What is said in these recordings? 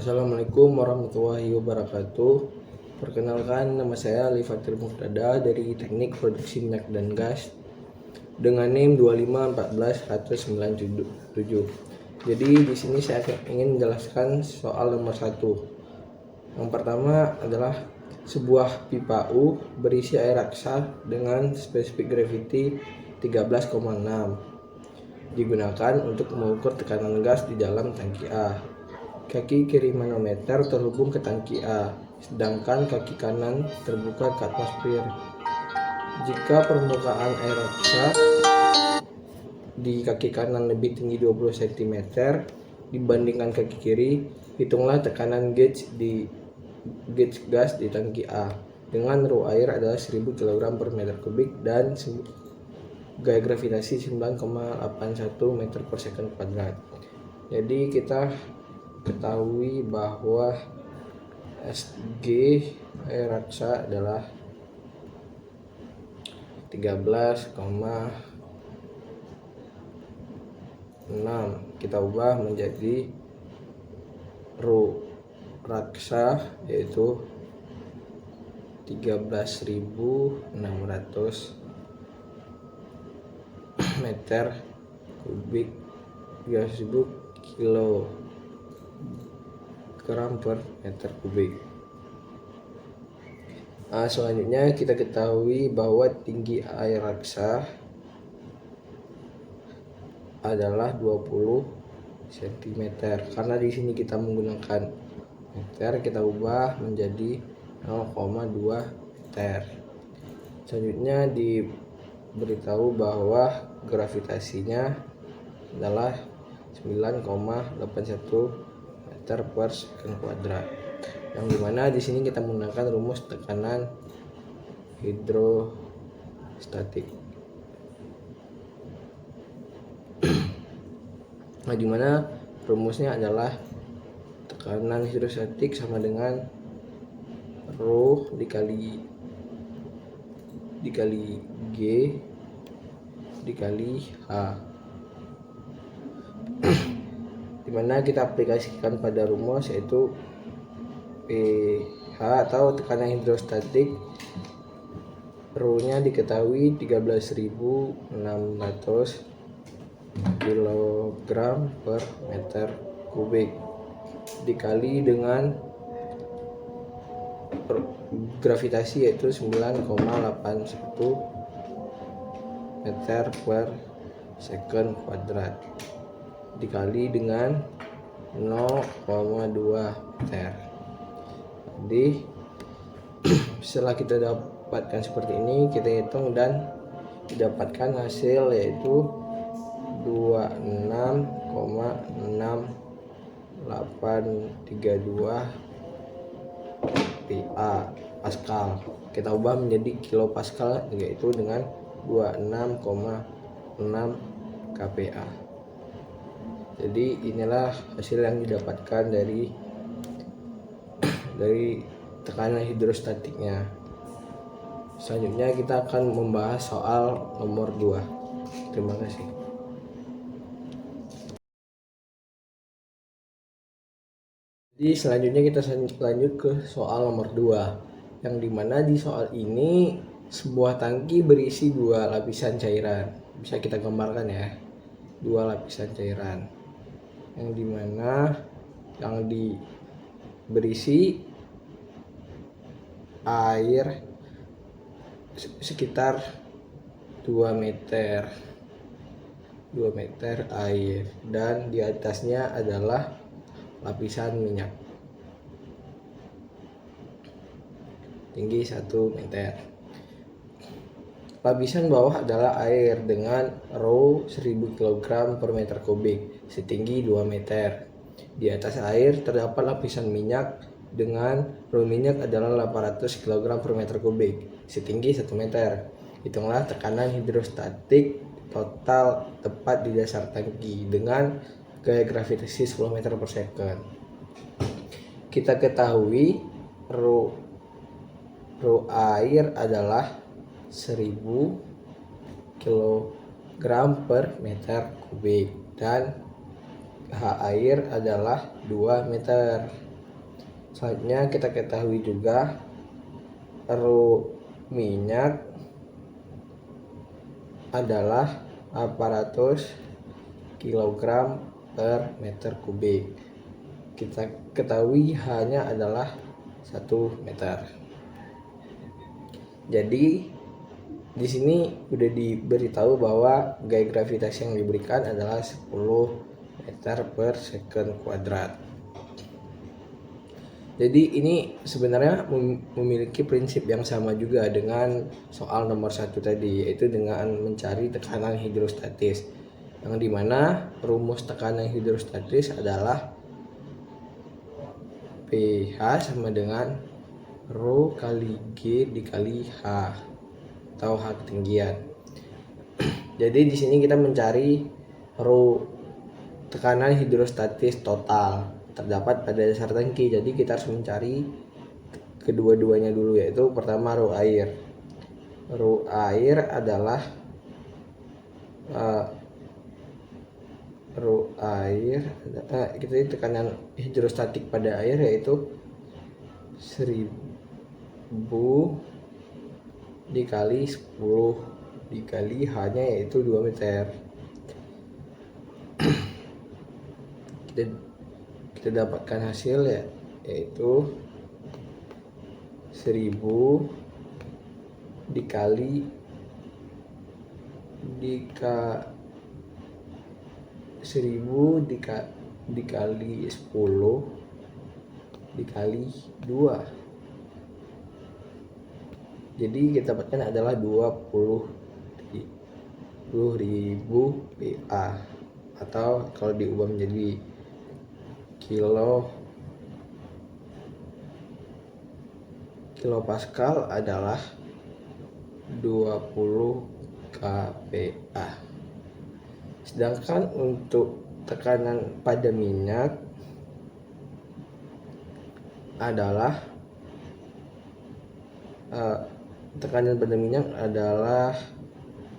Assalamualaikum warahmatullahi wabarakatuh. Perkenalkan, nama saya Ali Fatir Muqtada dari Teknik Produksi Minyak dan Gas dengan NIM 2514-197. Jadi di sini saya ingin menjelaskan soal nomor 1. Yang pertama adalah sebuah pipa U berisi air raksa dengan spesifik gravity 13,6 digunakan untuk mengukur tekanan gas di dalam tangki A. Kaki kiri manometer terhubung ke tangki A, sedangkan kaki kanan terbuka ke atmosfer. Jika permukaan air raksa di kaki kanan lebih tinggi 20 cm dibandingkan kaki kiri, hitunglah tekanan gauge gas di tangki A dengan ru air adalah 1000 kg per meter kubik dan gaya gravitasi 9,81 meter per second kuadrat. Jadi kita ketahui bahwa SG air raksa adalah 13,6. Kita ubah menjadi ru raksa yaitu 13.600 meter kubik 13.000 kilogram per meter kubik. Selanjutnya kita ketahui bahwa tinggi air raksa adalah 20 cm. Karena di sini kita menggunakan meter, kita ubah menjadi 0,2 meter. Selanjutnya diberitahu bahwa gravitasinya adalah 9,81 meter per second kuadrat, yang dimana di sini kita menggunakan rumus tekanan hidrostatik. Nah, dimana rumusnya adalah tekanan hidrostatik sama dengan rho dikali G dikali H, dimana kita aplikasikan pada rumus yaitu pH atau tekanan hidrostatik. Rho nya diketahui 13.600 kg per meter kubik dikali dengan gravitasi yaitu 9,81 meter per second kuadrat dikali dengan 0,2 meter. Jadi setelah kita dapatkan seperti ini, kita hitung dan didapatkan hasil yaitu 26,6832 Pascal. Kita ubah menjadi kilopascal yaitu dengan 26,6 kPa. Jadi inilah hasil yang didapatkan dari tekanan hidrostatiknya. Selanjutnya kita akan membahas soal nomor 2. Terima kasih. Jadi selanjutnya kita lanjut ke soal nomor 2, yang dimana di soal ini sebuah tangki berisi 2 lapisan cairan. Bisa kita gambarkan ya, 2 lapisan cairan, yang dimana yang berisi air sekitar 2 meter air, dan di atasnya adalah lapisan minyak tinggi 1 meter. Lapisan bawah adalah air dengan rho 1000 kg per meter kubik setinggi 2 meter. Di atas air terdapat lapisan minyak dengan rho minyak adalah 800 kg per meter kubik setinggi 1 meter. Hitunglah tekanan hidrostatik total tepat di dasar tangki dengan gaya gravitasi 10 meter per second. Kita ketahui rho air adalah 1000 kg per meter kubik dan H air adalah 2 meter. Selanjutnya kita ketahui juga ru minyak adalah 800 kg per meter kubik. Kita ketahui hanya adalah 1 meter. Jadi di sini udah diberitahu bahwa gaya gravitasi yang diberikan adalah 10 meter per second kuadrat. Jadi ini sebenarnya memiliki prinsip yang sama juga dengan soal nomor 1 tadi, yaitu dengan mencari tekanan hidrostatis, yang dimana rumus tekanan hidrostatis adalah pH sama dengan rho kali G dikali H atau H ketinggian. Jadi di sini kita mencari rho tekanan hidrostatis total terdapat pada dasar tangki. Jadi kita harus mencari kedua-duanya dulu, yaitu pertama rho air. Rho air adalah kita tekanan hidrostatik pada air yaitu 1000 dikali 10 dikali H-nya yaitu 2 meter. kita dapatkan hasil yaitu 1000 dikali 1000 dikali 10 dikali 2. Jadi kita dapatkan adalah 20.000 PA, atau kalau diubah menjadi kilopascal adalah 20 kPa. Sedangkan untuk tekanan pada minyak adalah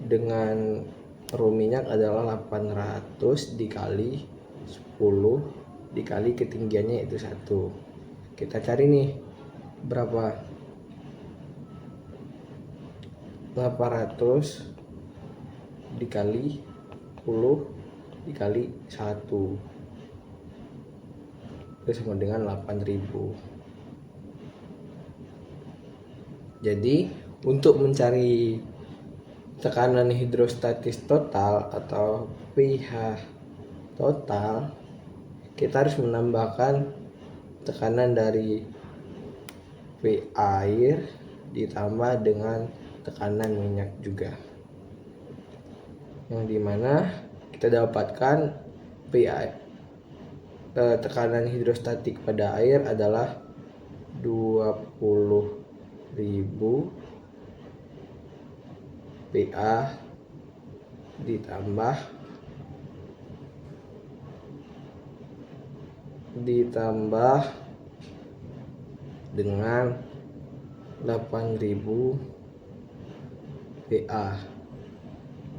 dengan rho minyak adalah 800 dikali 10 dikali ketinggiannya itu 1. Kita cari nih berapa, 800 dikali 10 dikali 1 itu sama dengan 8000. Jadi untuk mencari tekanan hidrostatis total atau pH total, kita harus menambahkan tekanan dari P air ditambah dengan tekanan minyak juga, yang dimana kita dapatkan tekanan hidrostatik pada air adalah 20.000 PA ditambah dengan 8.000 PA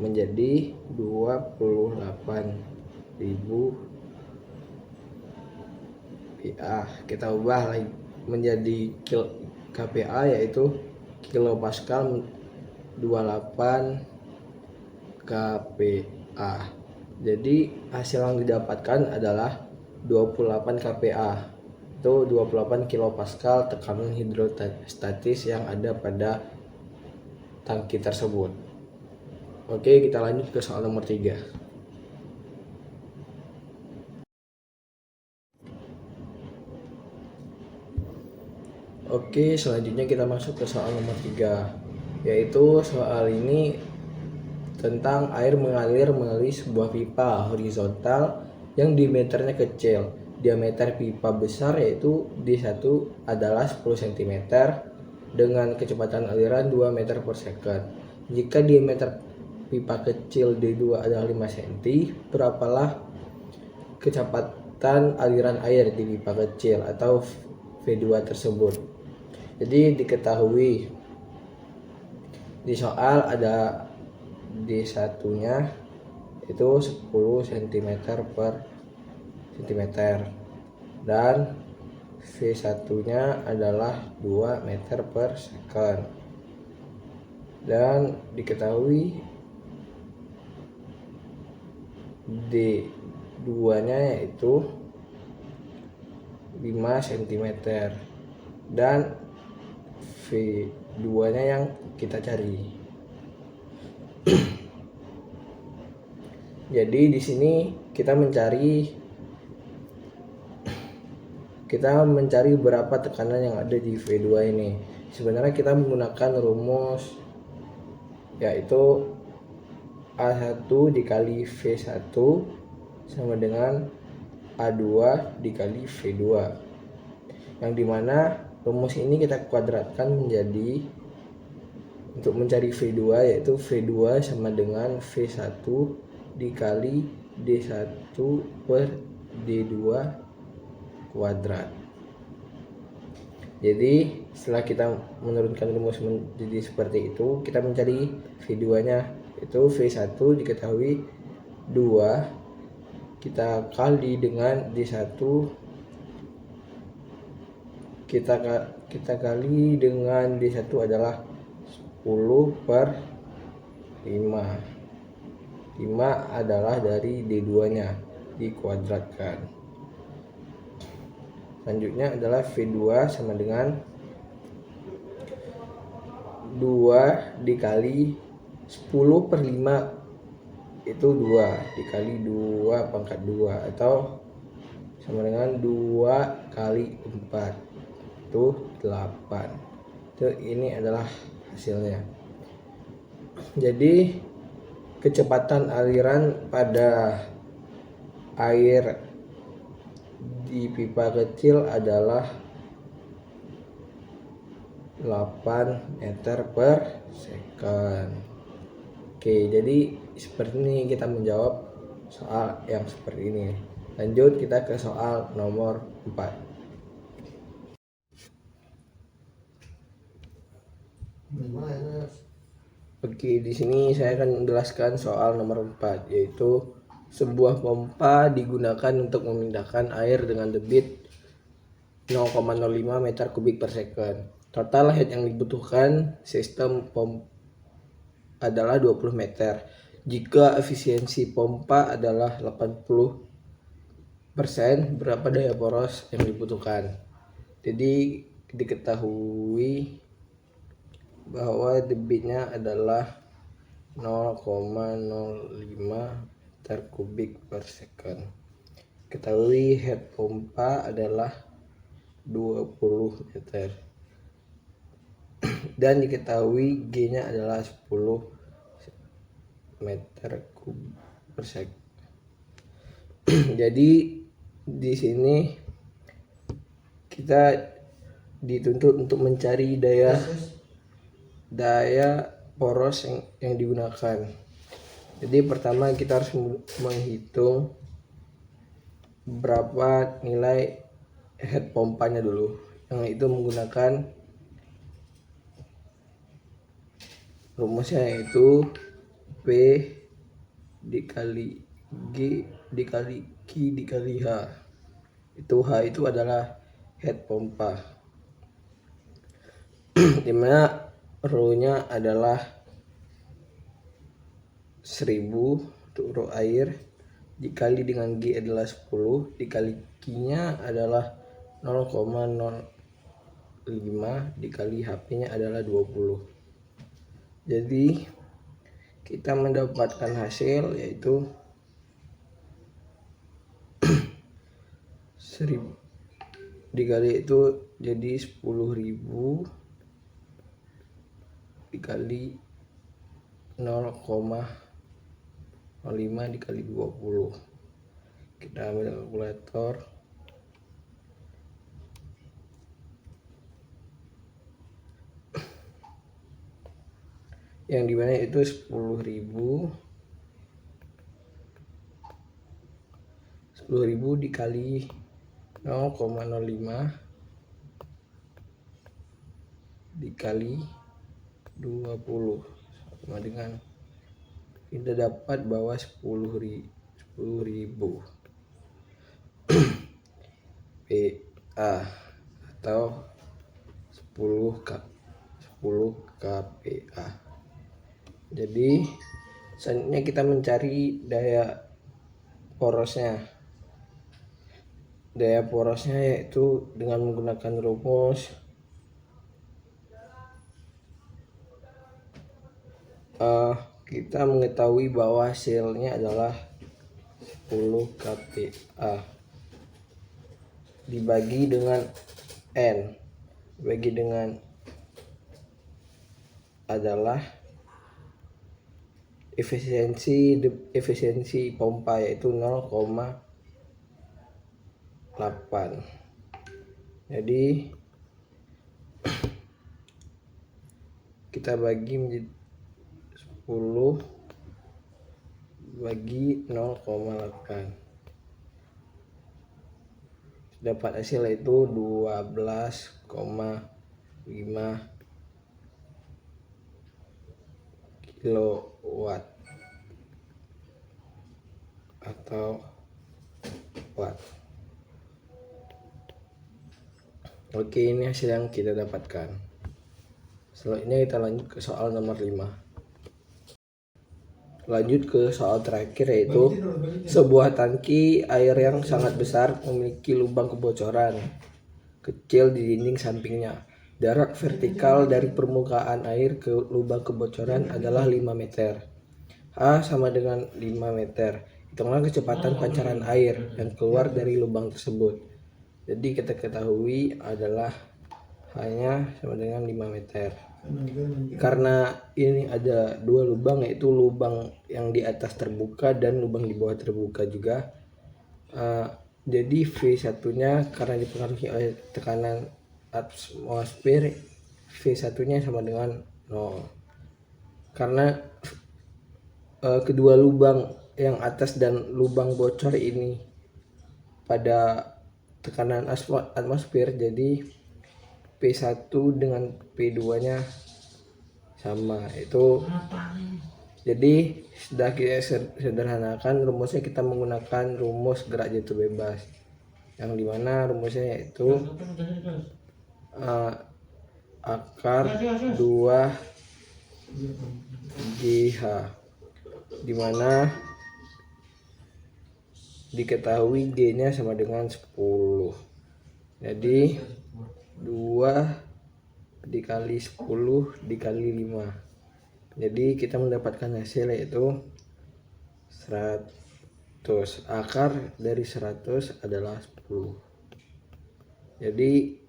menjadi 28.000 PA. Kita ubah lagi menjadi kPa, yaitu kilopascal 28 kPa. Jadi hasil yang didapatkan adalah 28 kPa, itu 28 kilopascal tekanan hidrostatis yang ada pada tangki tersebut. Oke, kita lanjut ke soal nomor 3. Oke, selanjutnya kita masuk ke soal nomor 3, yaitu soal ini tentang air mengalir melalui sebuah pipa horizontal yang diameternya kecil. Diameter pipa besar yaitu D1 adalah 10 cm dengan kecepatan aliran 2 meter per second. Jika diameter pipa kecil D2 adalah 5 cm, berapalah kecepatan aliran air di pipa kecil atau V2 tersebut. Jadi diketahui di soal ada D1 nya itu 10 cm per cm dan V1 nya adalah 2 meter per second, dan diketahui D2 nya yaitu 5 cm, dan V2 nya yang kita cari. Jadi di sini kita mencari berapa tekanan yang ada di V2 ini. Sebenarnya kita menggunakan rumus yaitu A1 dikali V1 sama dengan A2 dikali V2, yang dimana rumus ini kita kuadratkan menjadi, untuk mencari V2 yaitu V2 sama dengan V1 dikali D1 per D2 kuadrat. Jadi setelah kita menurunkan rumus menjadi seperti itu, kita mencari V2 nya, itu V1 diketahui 2 kita kali dengan D1, kita kali dengan D1 adalah 10 per 5. 5 adalah dari D2 nya dikuadratkan. Selanjutnya adalah V2 sama dengan 2 dikali 10 per 5, itu 2 dikali 2 pangkat 2, atau sama dengan 2 kali 4, itu 8. Itu ini adalah hasilnya. Jadi kecepatan aliran pada air di pipa kecil adalah 8 meter per second. Oke, jadi seperti ini kita menjawab soal yang seperti ini. Lanjut kita ke soal nomor 4. Oke, di sini saya akan menjelaskan soal nomor 4, yaitu sebuah pompa digunakan untuk memindahkan air dengan debit 0,05 meter kubik per second. Total head yang dibutuhkan sistem pompa adalah 20 meter. Jika efisiensi pompa adalah 80%, berapa daya poros yang dibutuhkan? Jadi diketahui bahwa debitnya adalah 0,05 meter kubik per second. Ketahui head pompa adalah 20 meter dan diketahui G nya adalah 10 meter kubik per second. Jadi di sini kita dituntut untuk mencari daya poros yang digunakan. Jadi pertama kita harus menghitung berapa nilai head pompanya dulu, yang itu menggunakan rumusnya yaitu P dikali G dikali Q dikali H. Itu H itu adalah head pompa, dimana rho nya adalah 1000 untuk rho air, dikali dengan G adalah 10, dikali Q nya adalah 0,05, dikali HP nya adalah 20. Jadi kita mendapatkan hasil yaitu 1000 dikali itu jadi 10.000 dikali 0,05 dikali 20. Kita ambil kalkulator. Yang dimana itu 10.000 dikali 0,05 dikali 20 sama dengan, kita dapat bahwa 10.000 PA. atau 10 kPa. Jadi selanjutnya kita mencari daya porosnya. Daya porosnya yaitu dengan menggunakan rumus kita mengetahui bahwa hasilnya adalah 10 kPa dibagi dengan N, dibagi dengan adalah efisiensi pompa yaitu 0,8. Jadi kita bagi menjadi 10 bagi 0,8, dapat hasil itu 12,5 kilowatt atau watt. Oke, ini hasil yang kita dapatkan. Selanjutnya kita lanjut ke soal nomor 5. Lanjut ke soal terakhir, yaitu sebuah tangki air yang sangat besar memiliki lubang kebocoran kecil di dinding sampingnya. Jarak vertikal dari permukaan air ke lubang kebocoran adalah 5 meter. A sama dengan 5 meter. Hitunglah kecepatan pancaran air yang keluar dari lubang tersebut. Jadi kita ketahui adalah hanya sama dengan 5 meter. Karena ini ada dua lubang, yaitu lubang yang di atas terbuka dan lubang di bawah terbuka juga. Jadi V1 nya karena dipengaruhi oleh tekanan atmosfer, V1 nya sama dengan 0. Karena kedua lubang yang atas dan lubang bocor ini pada tekanan atmosfer, jadi P1 dengan P2 nya sama. Itu jadi sudah kita sederhanakan rumusnya, kita menggunakan rumus gerak jatuh bebas, yang dimana rumusnya yaitu akar 2 GH, dimana diketahui G nya sama dengan 10. Jadi 2 dikali 10 dikali 5. Jadi kita mendapatkan hasil yaitu 100. Akar dari 100 adalah 10. Jadi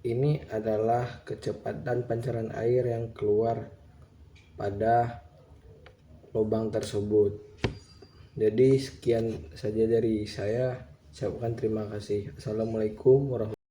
ini adalah kecepatan pancaran air yang keluar pada lubang tersebut. Jadi sekian saja dari saya ucapkan terima kasih. Assalamualaikum warahmatullahi wabarakatuh.